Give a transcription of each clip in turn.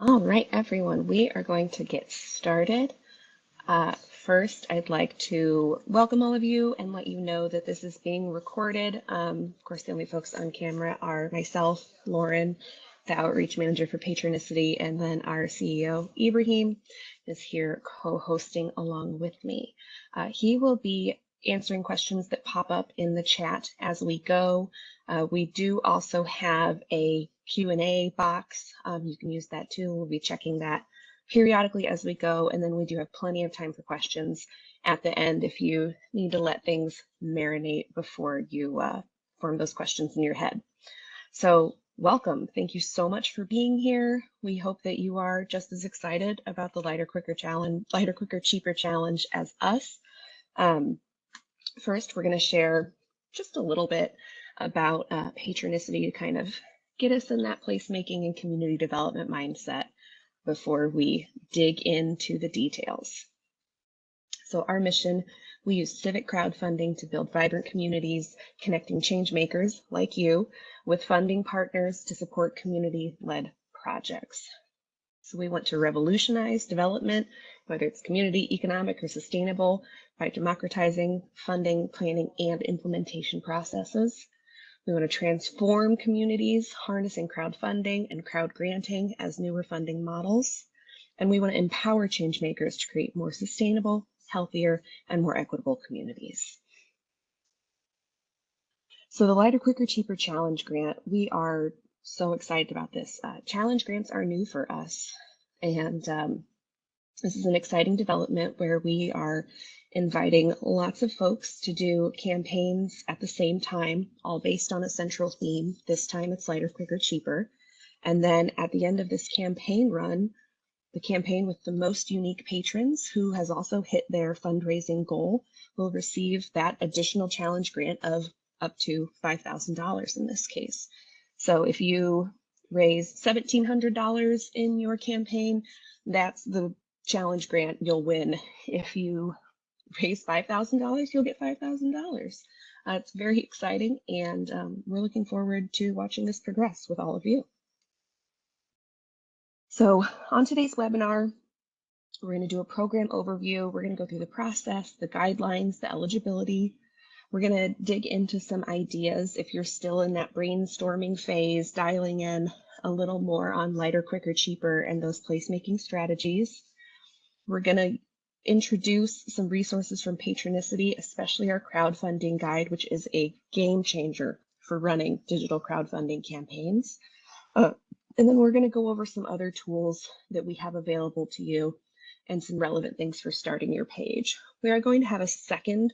All right, everyone, we are going to get started. First, I'd like to welcome all of you and let you know that this is being recorded. Of course, the only folks on camera are myself, Lauren, the Outreach Manager for Patronicity, and then our CEO, Ibrahim, is here co-hosting along with me. He will be answering questions that pop up in the chat as we go. We do also have a Q&A box. You can use that too. We'll be checking that periodically as we go, and then we do have plenty of time for questions at the end if you need to let things marinate before you form those questions in your head. So welcome. Thank you so much for being here. We hope that you are just as excited about the Lighter, Quicker, Cheaper Challenge as us. First, we're going to share just a little bit about Patronicity to kind of get us in that placemaking and community development mindset before we dig into the details. So our mission, we use civic crowdfunding to build vibrant communities, connecting change makers like you with funding partners to support community-led projects. So we want to revolutionize development, whether it's community, economic, or sustainable, by democratizing funding, planning, and implementation processes. We want to transform communities, harnessing crowdfunding and crowd granting as newer funding models. And we want to empower change makers to create more sustainable, healthier, and more equitable communities. So the Lighter, Quicker, Cheaper Challenge Grant, we are so excited about this. Challenge grants are new for us. And this is an exciting development where we are inviting lots of folks to do campaigns at the same time, all based on a central theme. This time it's Lighter, Quicker, Cheaper. And then at the end of this campaign run, the campaign with the most unique patrons who has also hit their fundraising goal will receive that additional challenge grant of up to $5,000 in this case. So if you raise $1,700 in your campaign, that's the challenge grant you'll win. If you raise $5,000, you'll get $5,000. It's very exciting, and we're looking forward to watching this progress with all of you. So on today's webinar, we're going to do a program overview. We're going to go through the process, the guidelines, the eligibility. We're going to dig into some ideas if you're still in that brainstorming phase, dialing in a little more on Lighter, Quicker, Cheaper, and those placemaking strategies. We're going to introduce some resources from Patronicity, especially our crowdfunding guide, which is a game changer for running digital crowdfunding campaigns. And then we're going to go over some other tools that we have available to you and some relevant things for starting your page. We are going to have a second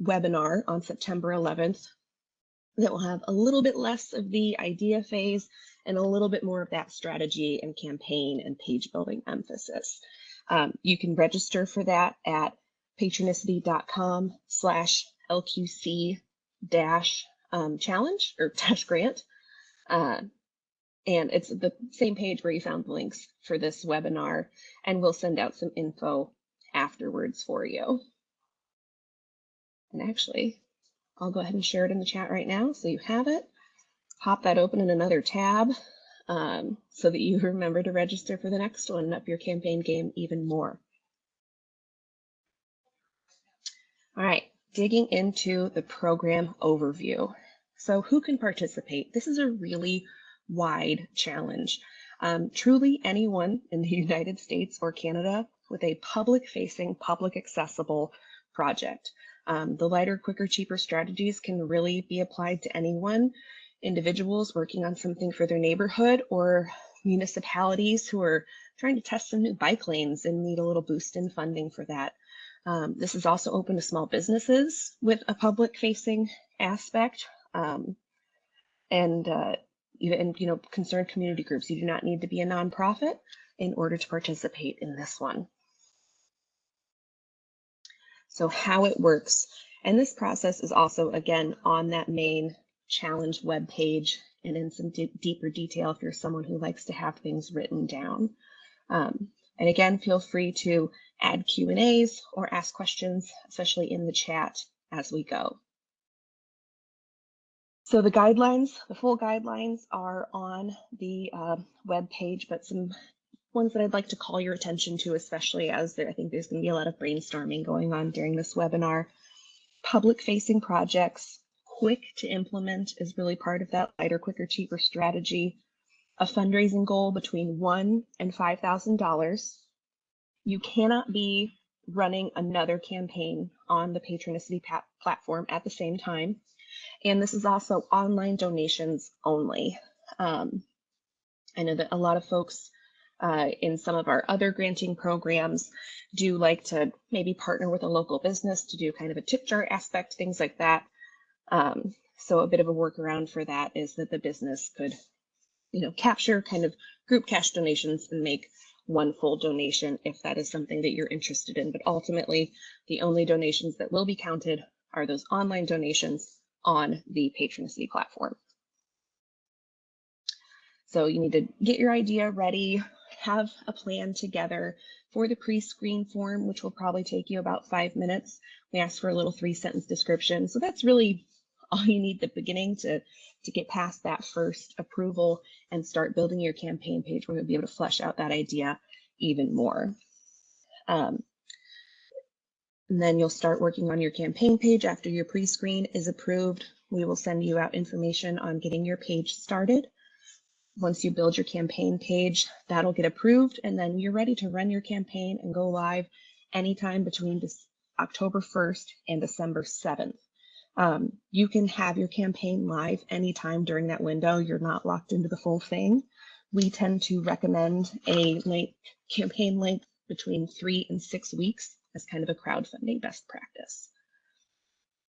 webinar on September 11th that will have a little bit less of the idea phase and a little bit more of that strategy and campaign and page building emphasis. You can register for that at patronicity.com/LQC-challenge or -grant. And it's the same page where you found the links for this webinar, and we'll send out some info afterwards for you. And actually, I'll go ahead and share it in the chat right now so you have it. Pop that open in another tab so that you remember to register for the next one and up your campaign game even more. All right, digging into the program overview. So who can participate? This is a really wide challenge. Truly anyone in the United States or Canada with a public-facing, public-accessible project. The Lighter, Quicker, Cheaper strategies can really be applied to anyone, individuals working on something for their neighborhood or municipalities who are trying to test some new bike lanes and need a little boost in funding for that. This is also open to small businesses with a public-facing aspect, and concerned community groups. You do not need to be a nonprofit in order to participate in this one. So how it works, and this process is also, again, on that main challenge webpage and in some deeper detail if you're someone who likes to have things written down. And again, feel free to add Q&As or ask questions, especially in the chat as we go. So the guidelines, the full guidelines are on the web page, but some ones that I'd like to call your attention to, especially as I think there's going to be a lot of brainstorming going on during this webinar. Public-facing projects, quick to implement is really part of that lighter, quicker, cheaper strategy. A fundraising goal between $1,000 and $5,000. You cannot be running another campaign on the Patronicity platform at the same time. And this is also online donations only. I know that a lot of folks in some of our other granting programs do like to maybe partner with a local business to do kind of a tip jar aspect, things like that. So a bit of a workaround for that is that the business could, capture kind of group cash donations and make one full donation if that is something that you're interested in. But ultimately, the only donations that will be counted are those online donations on the Patronicity platform. So you need to get your idea ready, have a plan together for the pre-screen form, which will probably take you about 5 minutes. We ask for a little 3-sentence description. So that's really all you need at the beginning to get past that first approval and start building your campaign page where you'll be able to flesh out that idea even more. And then you'll start working on your campaign page after your pre-screen is approved. We will send you out information on getting your page started. Once you build your campaign page, that'll get approved, and then you're ready to run your campaign and go live anytime between October 1st and December 7th. You can have your campaign live anytime during that window. You're not locked into the full thing. We tend to recommend a campaign length between 3 and 6 weeks as kind of a crowdfunding best practice.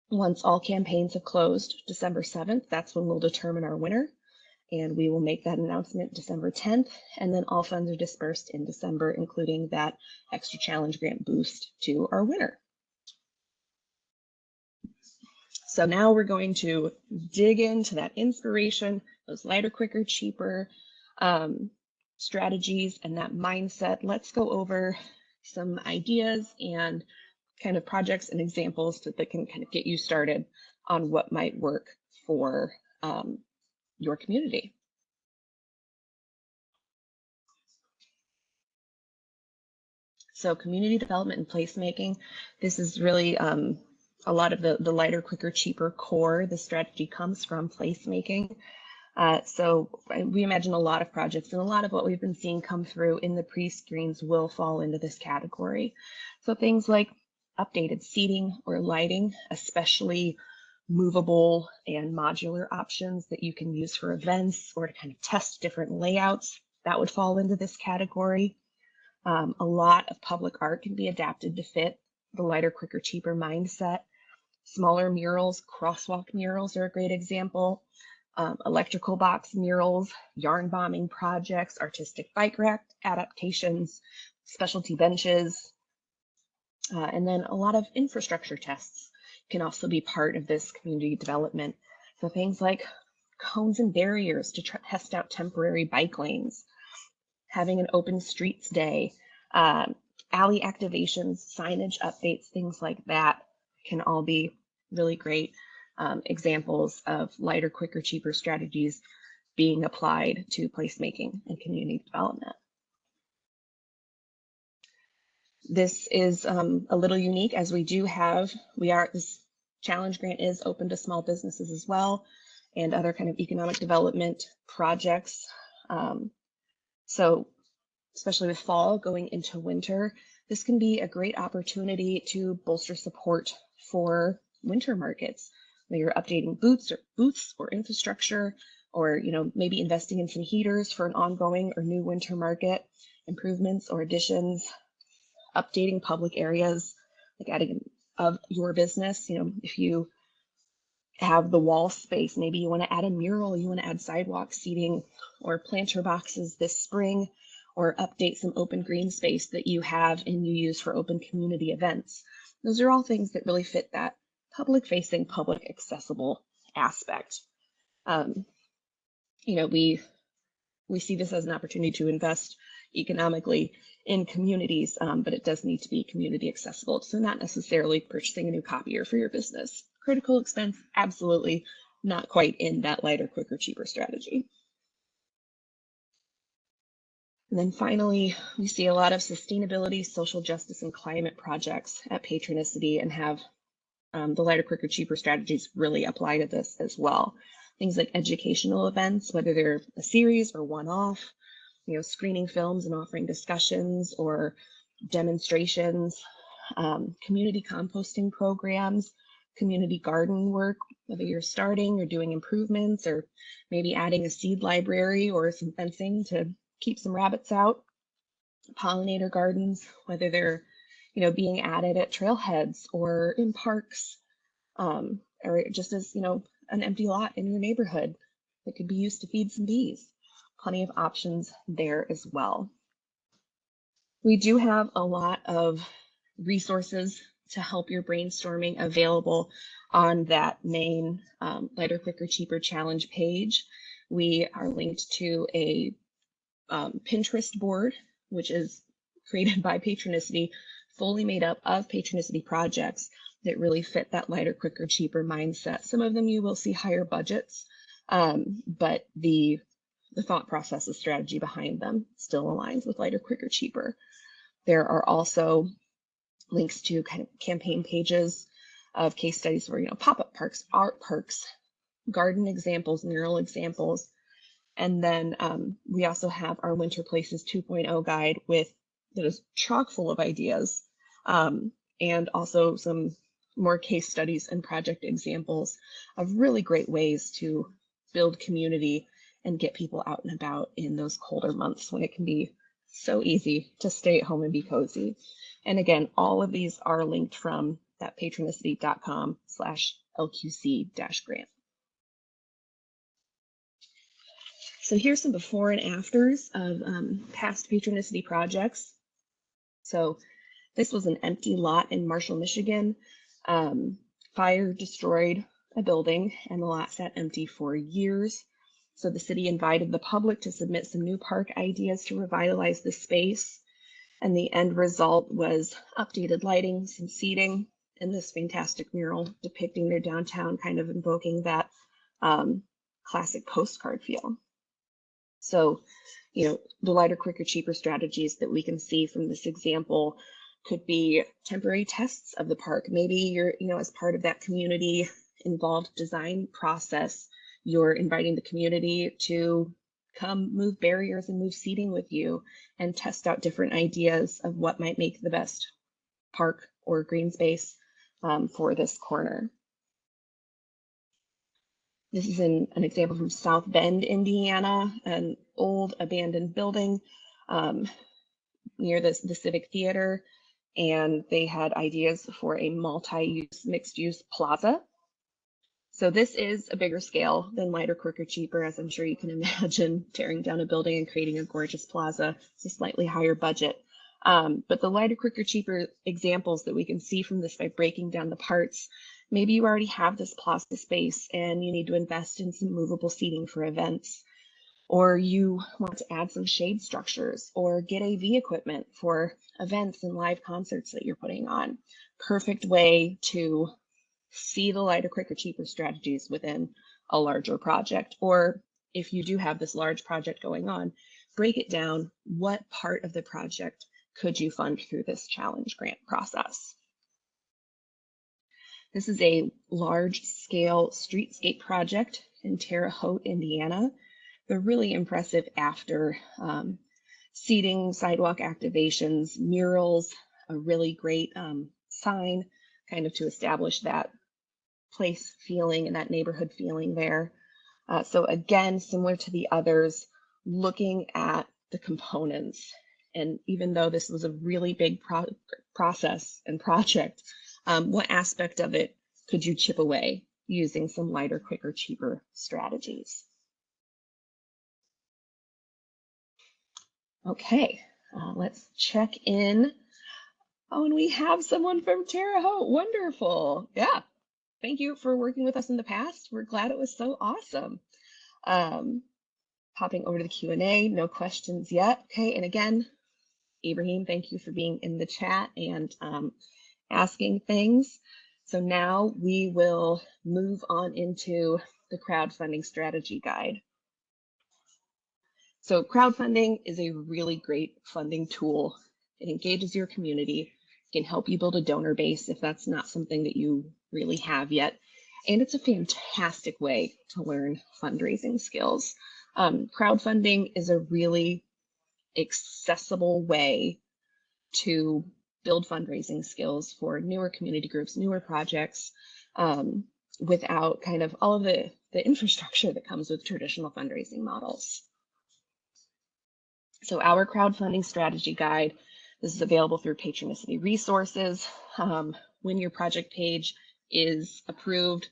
Once all campaigns have closed December 7th, that's when we'll determine our winner. And we will make that announcement December 10th, and then all funds are dispersed in December, including that extra challenge grant boost to our winner. So now we're going to dig into that inspiration, those lighter, quicker, cheaper strategies, and that mindset. Let's go over some ideas and kind of projects and examples that can kind of get you started on what might work for your community. So community development and placemaking, this is really a lot of the lighter, quicker, cheaper core. The strategy comes from placemaking. So we imagine a lot of projects, and a lot of what we've been seeing come through in the pre-screens will fall into this category. So things like updated seating or lighting, especially movable and modular options that you can use for events or to kind of test different layouts, that would fall into this category. A lot of public art can be adapted to fit the lighter, quicker, cheaper mindset. Smaller murals, crosswalk murals are a great example. Electrical box murals, yarn bombing projects, artistic bike rack adaptations, specialty benches, and then a lot of infrastructure tests can also be part of this community development. So things like cones and barriers to test out temporary bike lanes, having an open streets day, alley activations, signage updates, things like that can all be really great examples of lighter, quicker, cheaper strategies being applied to placemaking and community development. This is a little unique as this challenge grant is open to small businesses as well and other kind of economic development projects. So especially with fall going into winter, this can be a great opportunity to bolster support for winter markets. Whether you're updating booths or infrastructure, or maybe investing in some heaters for an ongoing or new winter market, improvements or additions, updating public areas, like adding of your business. If you have the wall space, maybe you want to add a mural, you want to add sidewalk seating or planter boxes this spring, or update some open green space that you have and you use for open community events. Those are all things that really fit that public-facing, public accessible aspect. We see this as an opportunity to invest economically in communities, but it does need to be community accessible. So not necessarily purchasing a new copier for your business. Critical expense, absolutely not quite in that lighter, quicker, cheaper strategy. And then finally, we see a lot of sustainability, social justice, and climate projects at Patronicity, and have the lighter, quicker, cheaper strategies really apply to this as well. Things like educational events, whether they're a series or one-off, screening films and offering discussions or demonstrations, community composting programs, community garden work, whether you're starting or doing improvements, or maybe adding a seed library or some fencing to keep some rabbits out, pollinator gardens, whether they're being added at trailheads or in parks, or just as an empty lot in your neighborhood that could be used to feed some bees. Plenty of options there as well. We do have a lot of resources to help your brainstorming available on that main Lighter, Quicker, Cheaper Challenge page. We are linked to a Pinterest board, which is created by Patronicity, fully made up of Patronicity projects that really fit that lighter, quicker, cheaper mindset. Some of them you will see higher budgets, but the thought process, the strategy behind them still aligns with lighter, quicker, cheaper. There are also links to kind of campaign pages of case studies for pop-up parks, art parks, garden examples, mural examples. And then we also have our Winter Places 2.0 guide that is chock full of ideas, and also some more case studies and project examples of really great ways to build community and get people out and about in those colder months when it can be so easy to stay at home and be cozy. And again, all of these are linked from that patronicity.com/LQC-grant. So here's some before and afters of past Patronicity projects. So this was an empty lot in Marshall, Michigan. Fire destroyed a building and the lot sat empty for years. So the city invited the public to submit some new park ideas to revitalize the space. And the end result was updated lighting, some seating, and this fantastic mural depicting their downtown, kind of invoking that classic postcard feel. So, the lighter, quicker, cheaper strategies that we can see from this example could be temporary tests of the park. Maybe you're, as part of that community involved design process, you're inviting the community to come move barriers and move seating with you and test out different ideas of what might make the best park or green space for this corner. This is an example from South Bend, Indiana, an old abandoned building near the Civic Theater, and they had ideas for a multi-use, mixed-use plaza. So this is a bigger scale than lighter, quicker, cheaper, as I'm sure you can imagine. Tearing down a building and creating a gorgeous plaza. It's a slightly higher budget. But the lighter, quicker, cheaper examples that we can see from this by breaking down the parts, maybe you already have this plaza space and you need to invest in some movable seating for events, or you want to add some shade structures or get AV equipment for events and live concerts that you're putting on. Perfect way to see the lighter, quicker, cheaper strategies within a larger project. Or if you do have this large project going on, break it down. What part of the project could you fund through this challenge grant process? This is a large-scale streetscape project in Terre Haute, Indiana. They're really impressive after seating, sidewalk activations, murals, a really great sign, kind of to establish that place feeling and that neighborhood feeling there. So again, similar to the others, looking at the components. And even though this was a really big process and project, what aspect of it could you chip away using some lighter, quicker, cheaper strategies? Okay, let's check in. Oh, and we have someone from Terre Haute. Wonderful. Yeah. Thank you for working with us in the past. We're glad it was so awesome. Popping over to the Q&A, no questions yet. Okay, and again, Ibrahim, thank you for being in the chat and asking things. So now we will move on into the crowdfunding strategy guide. So crowdfunding is a really great funding tool. It engages your community, can help you build a donor base if that's not something that you really have yet. And it's a fantastic way to learn fundraising skills. Crowdfunding is a really accessible way to build fundraising skills for newer community groups, newer projects, without kind of all of the infrastructure that comes with traditional fundraising models. So our crowdfunding strategy guide, this is available through Patronicity resources. When your project page is approved,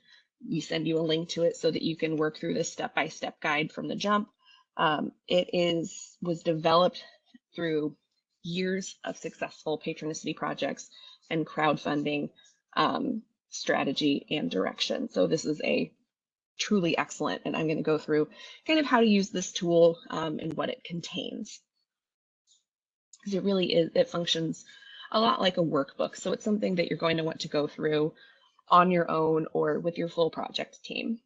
we send you a link to it so that you can work through this step-by-step guide from the jump. It was developed through years of successful Patronicity projects and crowdfunding strategy and direction. So this is a truly excellent, and I'm going to go through kind of how to use this tool and what it contains. Because it really is, it functions a lot like a workbook. So it's something that you're going to want to go through on your own or with your full project team.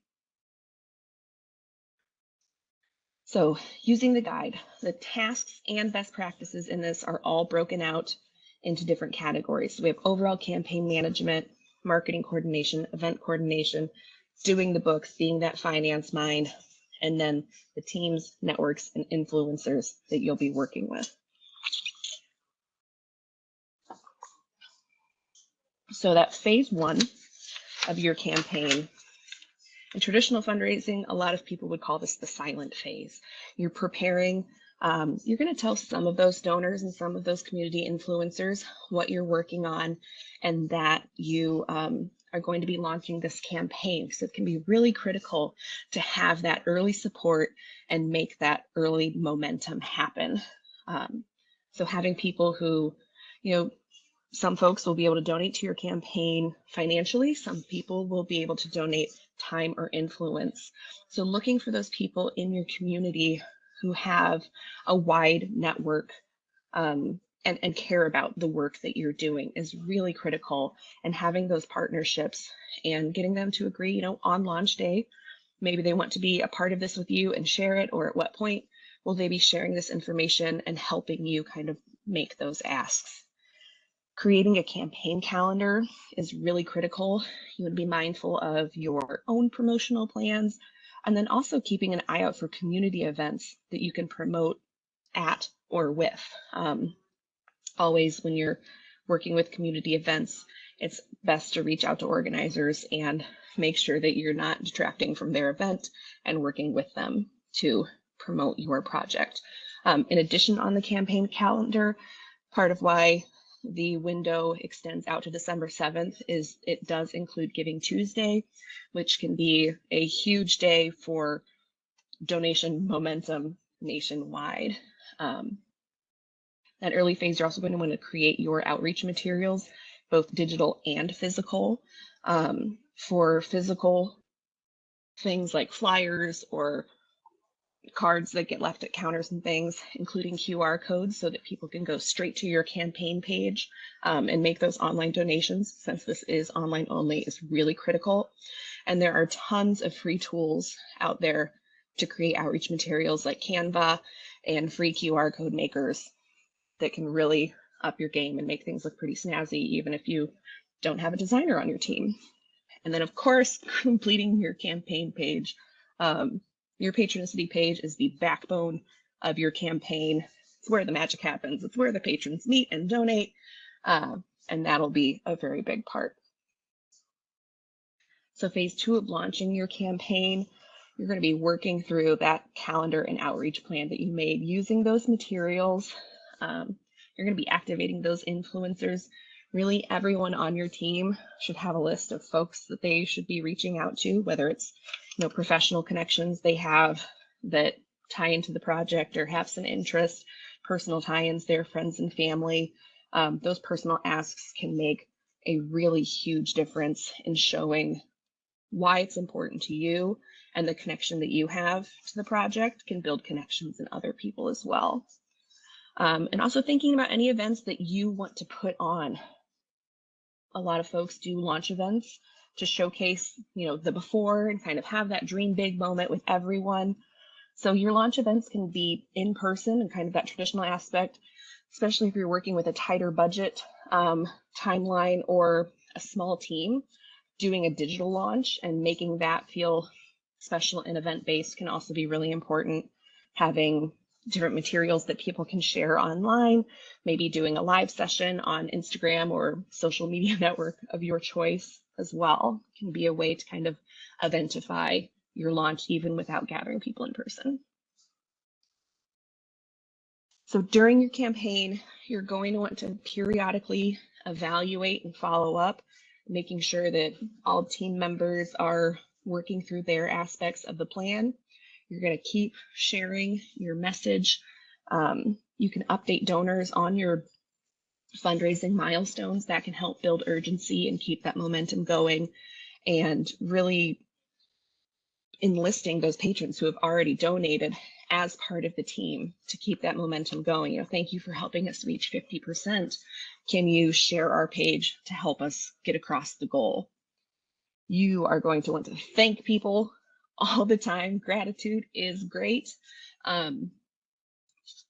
So using the guide, the tasks and best practices in this are all broken out into different categories. So we have overall campaign management, marketing coordination, event coordination, doing the books, being that finance mind, and then the teams, networks, and influencers that you'll be working with. So that phase one of your campaign, in traditional fundraising, a lot of people would call this the silent phase. You're preparing, you're going to tell some of those donors and some of those community influencers what you're working on, and that you are going to be launching this campaign. So it can be really critical to have that early support and make that early momentum happen. So having people who, some folks will be able to donate to your campaign financially. Some people will be able to donate time or influence. So looking for those people in your community who have a wide network and care about the work that you're doing is really critical. And having those partnerships and getting them to agree, on launch day, maybe they want to be a part of this with you and share it, or at what point will they be sharing this information and helping you kind of make those asks. Creating a campaign calendar is really critical. You would be mindful of your own promotional plans, and then also keeping an eye out for community events that you can promote at or with. Always when you're working with community events, it's best to reach out to organizers and make sure that you're not detracting from their event and working with them to promote your project. In addition, on the campaign calendar, part of why the window extends out to December 7th is it does include Giving Tuesday, which can be a huge day for donation momentum nationwide. That early phase, you're also going to want to create your outreach materials, both digital and physical. For physical things like flyers or cards that get left at counters and things, including QR codes so that people can go straight to your campaign page and make those online donations, since this is online only, is really critical. And there are tons of free tools out there to create outreach materials like Canva and free QR code makers that can really up your game and make things look pretty snazzy, even if you don't have a designer on your team. And then, of course, completing your campaign page. Your Patronicity page is the backbone of your campaign. It's where the magic happens. It's where the patrons meet and donate, and that'll be a very big part. So phase two of launching your campaign, you're going to be working through that calendar and outreach plan that you made using those materials. You're going to be activating those influencers. Really, everyone on your team should have a list of folks that they should be reaching out to, whether it's professional connections they have that tie into the project or have some interest, personal tie-ins, their friends and family. Those personal asks can make a really huge difference in showing why it's important to you, and the connection that you have to the project can build connections in other people as well. And also thinking about any events that you want to put on. A lot of folks do launch events to showcase, the before and kind of have that dream big moment with everyone. So your launch events can be in person and kind of that traditional aspect, especially if you're working with a tighter budget timeline or a small team. Doing a digital launch and making that feel special and event-based can also be really important. Having different materials that people can share online, maybe doing a live session on Instagram or social media network of your choice as well can be a way to kind of eventify your launch even without gathering people in person. So during your campaign, you're going to want to periodically evaluate and follow up, making sure that all team members are working through their aspects of the plan. You're going to keep sharing your message. You can update donors on your fundraising milestones. That can help build urgency and keep that momentum going, and really enlisting those patrons who have already donated as part of the team to keep that momentum going. You know, thank you for helping us reach 50%. Can you share our page to help us get across the goal? You are going to want to thank people all the time. Gratitude is great.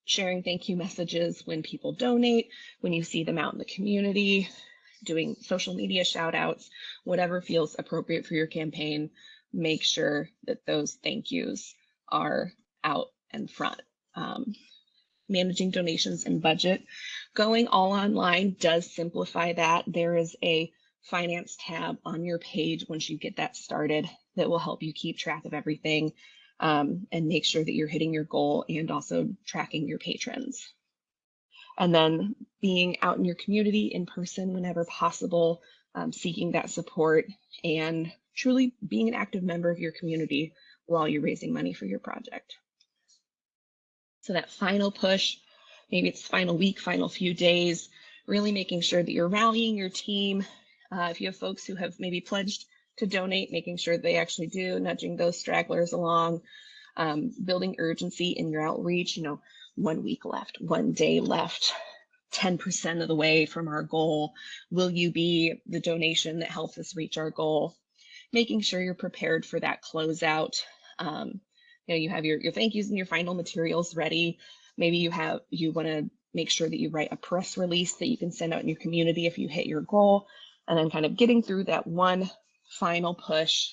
Sharing thank you messages when people donate, when you see them out in the community, doing social media shout outs, whatever feels appropriate for your campaign. Make sure that those thank yous are out and front. Managing donations and budget. Going all online does simplify that. There is a finance tab on your page once you get that started that will help you keep track of everything and make sure that you're hitting your goal and also tracking your patrons. And then being out in your community in person whenever possible, seeking that support and truly being an active member of your community while you're raising money for your project. So that final push, maybe it's final week, final few days, really making sure that you're rallying your team. If you have folks who have maybe pledged to donate, making sure they actually do, nudging those stragglers along, building urgency in your outreach. You know, 1 week left, 1 day left, 10% of the way from our goal. Will you be the donation that helps us reach our goal? Making sure you're prepared for that closeout. You know, you have your thank yous and your final materials ready. Maybe you want to make sure that you write a press release that you can send out in your community if you hit your goal, and then kind of getting through that one final push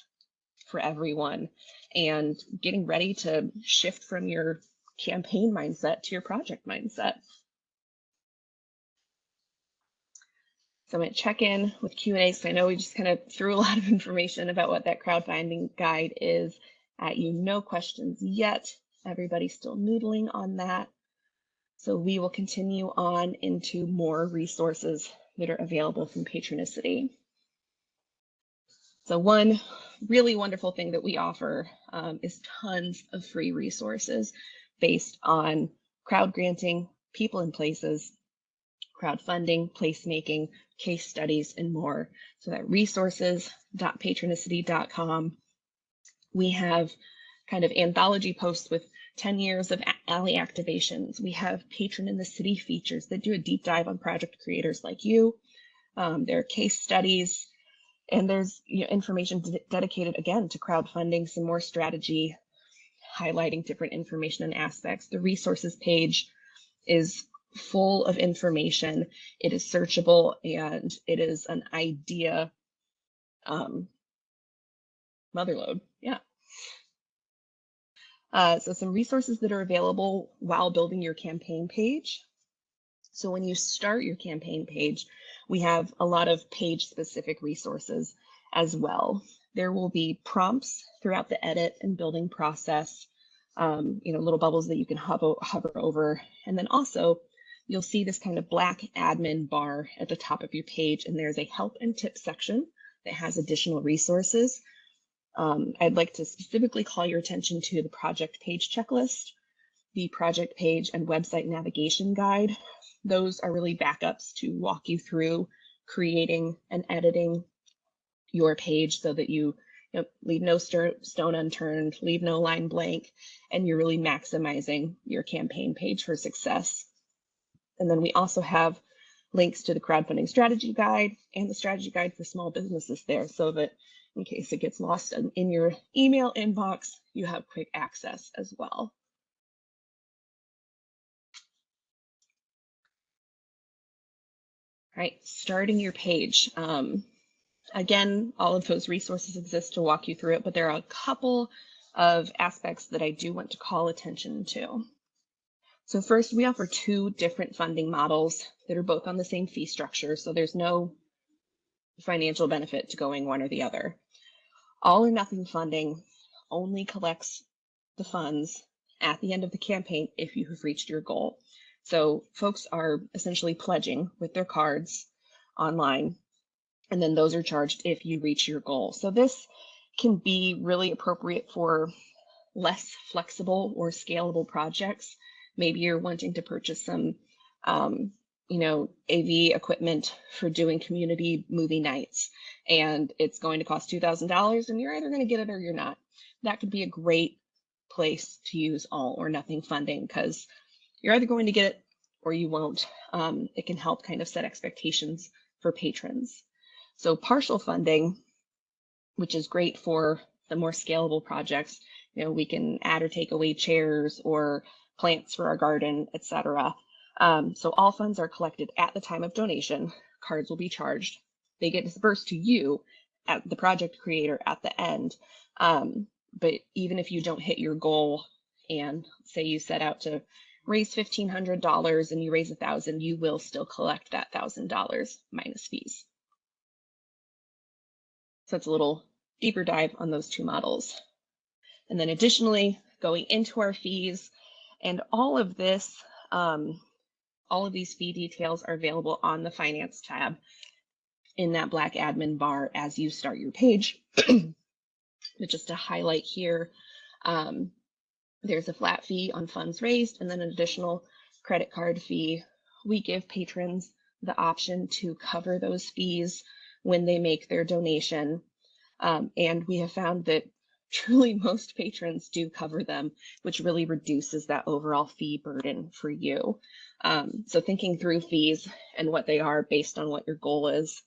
for everyone and getting ready to shift from your campaign mindset to your project mindset. So I'm going to check in with Q&A. So I know we just kind of threw a lot of information about what that crowdfunding guide is at you. No questions yet. Everybody's still noodling on that. So we will continue on into more resources that are available from Patronicity. So one really wonderful thing that we offer is tons of free resources based on crowd granting, people and places, crowdfunding, placemaking, case studies, and more. So that resources.patronicity.com. We have kind of anthology posts with 10 years of alley activations. We have Patron in the City features that do a deep dive on project creators like you. There are case studies, and there's information dedicated again to crowdfunding, some more strategy, highlighting different information and aspects. The resources page is full of information. It is searchable, and it is an idea motherlode. Yeah. So some resources that are available while building your campaign page. So when you start your campaign page, we have a lot of page-specific resources as well. There will be prompts throughout the edit and building process, little bubbles that you can hover over. And then also, you'll see this kind of black admin bar at the top of your page, and there's a help and tips section that has additional resources. I'd like to specifically call your attention to the project page checklist, the project page and website navigation guide. Those are really backups to walk you through creating and editing your page so that you leave no stone unturned, leave no line blank, and you're really maximizing your campaign page for success. And then we also have links to the crowdfunding strategy guide and the strategy guide for small businesses there, so that in case it gets lost in your email inbox, you have quick access as well. All right, starting your page. Again, all of those resources exist to walk you through it, but there are a couple of aspects that I do want to call attention to. So first, we offer two different funding models that are both on the same fee structure, so there's no financial benefit to going one or the other. All or nothing funding only collects the funds at the end of the campaign if you have reached your goal. So folks are essentially pledging with their cards online, and then those are charged if you reach your goal. So this can be really appropriate for less flexible or scalable projects. Maybe you're wanting to purchase some, AV equipment for doing community movie nights, and it's going to cost $2,000, and you're either going to get it or you're not. That could be a great place to use all or nothing funding, because you're either going to get it or you won't. It can help kind of set expectations for patrons. So partial funding, which is great for the more scalable projects, we can add or take away chairs or plants for our garden, etc. So all funds are collected at the time of donation. Cards will be charged. They get dispersed to you, at the project creator, at the end. But even if you don't hit your goal, and say you set out to raise $1,500 and you raise $1,000, you will still collect that $1,000 minus fees. So it's a little deeper dive on those two models. And then additionally, going into our fees, and all of this, all of these fee details are available on the Finance tab in that black admin bar as you start your page. But just to highlight here, there's a flat fee on funds raised and then an additional credit card fee. We give patrons the option to cover those fees when they make their donation. And we have found that truly most patrons do cover them, which really reduces that overall fee burden for you. So thinking through fees and what they are based on what your goal is,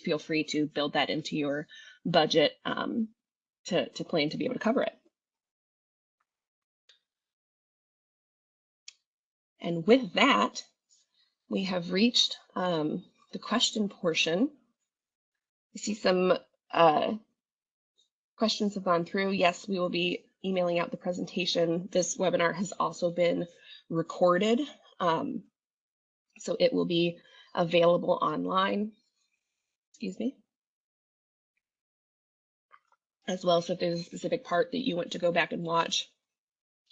feel free to build that into your budget to plan to be able to cover it. And with that, we have reached the question portion. I see some questions have gone through. Yes, we will be emailing out the presentation. This webinar has also been recorded, so it will be available online, as well. So if there's a specific part that you want to go back and watch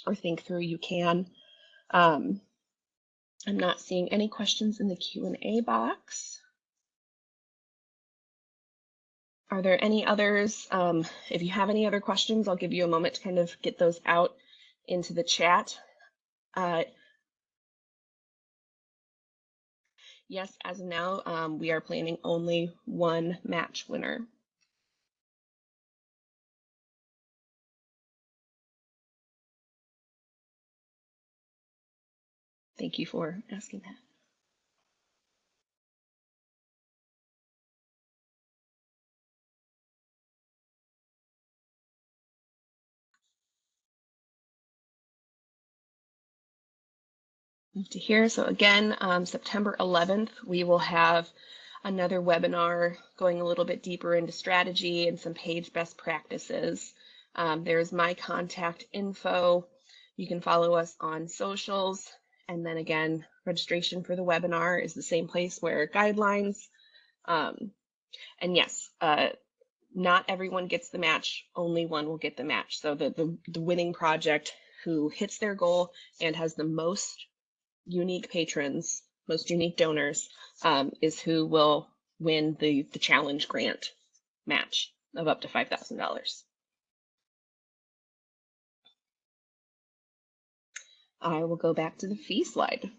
or think through, you can. I'm not seeing any questions in the Q&A box. Are there any others? If you have any other questions, I'll give you a moment to kind of get those out into the chat. Yes, as of now, we are planning only one match winner. Thank you for asking that. To hear. So again, September 11th, we will have another webinar going a little bit deeper into strategy and some page best practices. There's my contact info. You can follow us on socials. And then again, registration for the webinar is the same place where guidelines. And yes, not everyone gets the match, only one will get the match. So the winning project who hits their goal and has the most unique patrons, most unique donors, is who will win the challenge grant match of up to $5,000. I will go back to the fee slide.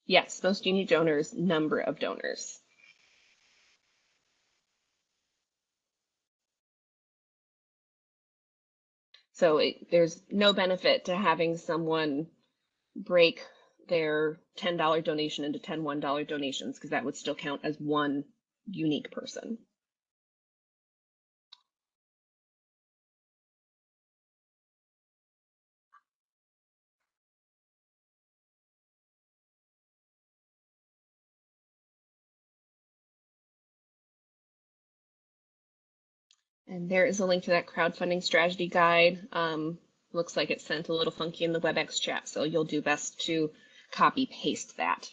Yes, most unique donors, number of donors. So there's no benefit to having someone break their $10 donation into 10 $1 donations, because that would still count as one unique person. And there is a link to that crowdfunding strategy guide. Looks like it's sent a little funky in the WebEx chat, so you'll do best to copy paste that.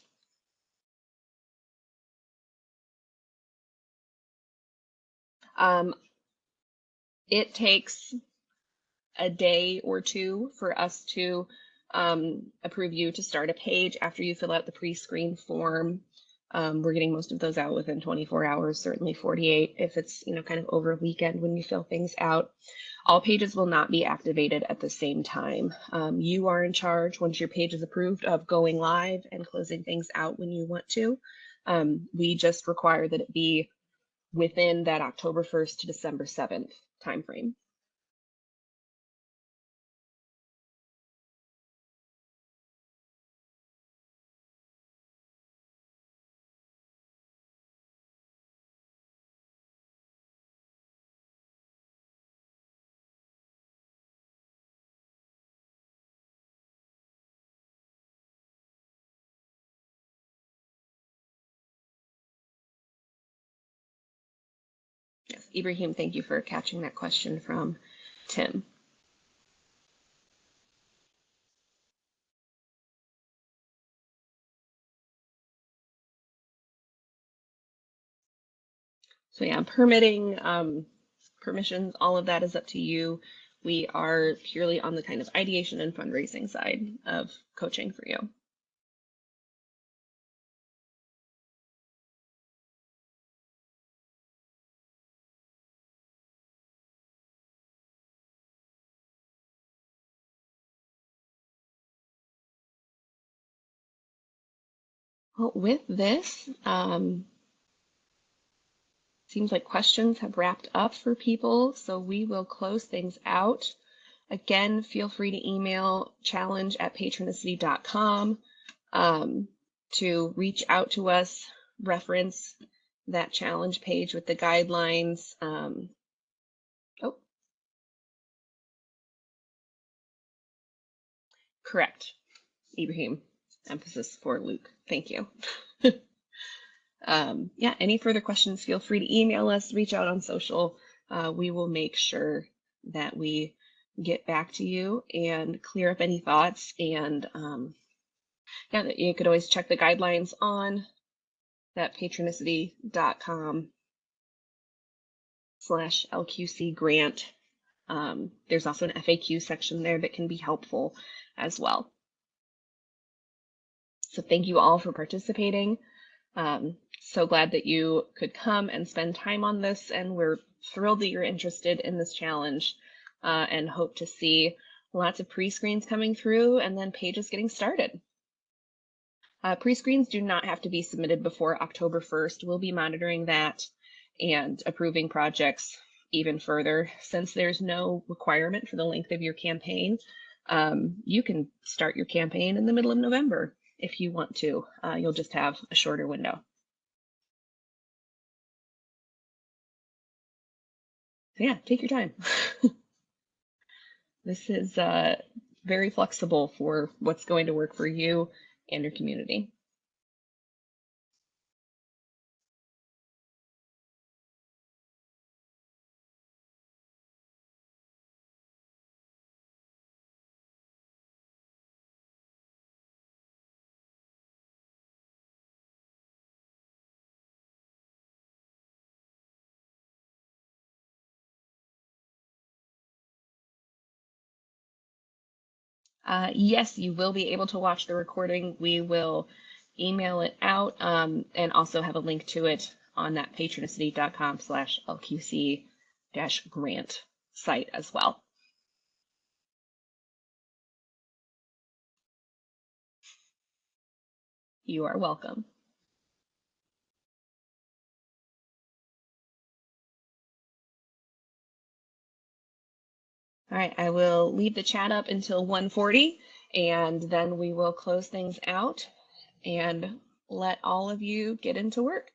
It takes a day or two for us to approve you to start a page after you fill out the pre-screen form. We're getting most of those out within 24 hours, certainly 48 if it's kind of over a weekend when you fill things out. All pages will not be activated at the same time. You are in charge, once your page is approved, of going live and closing things out when you want to. We just require that it be within that October 1st to December 7th timeframe. Yes, Ibrahim, thank you for catching that question from Tim. So yeah, permitting, permissions, all of that is up to you. We are purely on the kind of ideation and fundraising side of coaching for you. Well, with this, seems like questions have wrapped up for people, so we will close things out. Again, feel free to email challenge@patronicity.com to reach out to us, reference that challenge page with the guidelines. Oh, correct, Ibrahim. Emphasis for Luke. Thank you. Yeah, any further questions, feel free to email us, reach out on social. We will make sure that we get back to you and clear up any thoughts. And yeah, you could always check the guidelines on that patronicity.com/LQC grant. There's also an FAQ section there that can be helpful as well. So thank you all for participating. So glad that you could come and spend time on this, and we're thrilled that you're interested in this challenge, and hope to see lots of pre-screens coming through and then pages getting started. Pre-screens do not have to be submitted before October 1st. We'll be monitoring that and approving projects even further. Since there's no requirement for the length of your campaign, you can start your campaign in the middle of November if you want to. You'll just have a shorter window. So yeah, take your time. This is very flexible for what's going to work for you and your community. Yes, you will be able to watch the recording. We will email it out and also have a link to it on that patronicity.com/LQC-grant site as well. You are welcome. All right, I will leave the chat up until 1:40, and then we will close things out and let all of you get into work.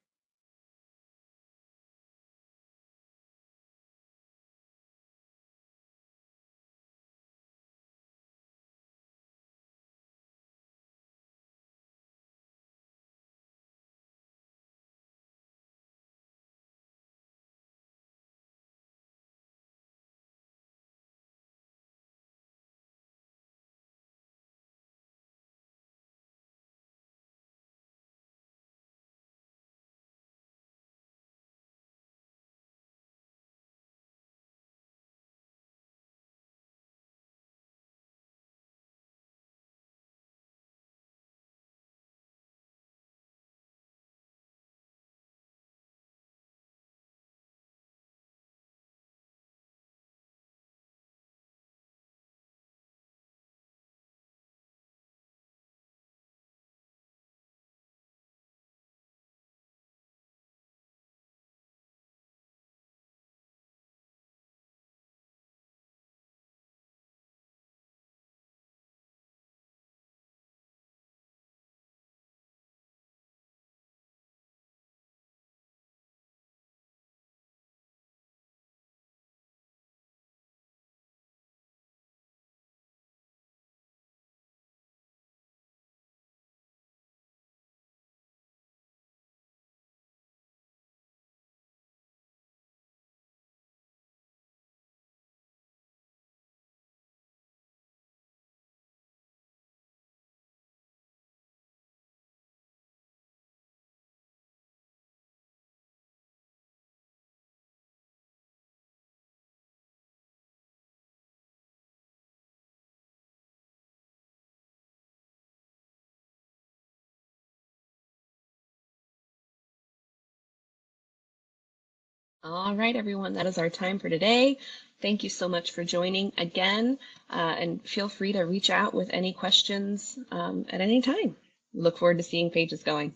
All right, everyone, that is our time for today. Thank you so much for joining again, and feel free to reach out with any questions at any time. Look forward to seeing pages going.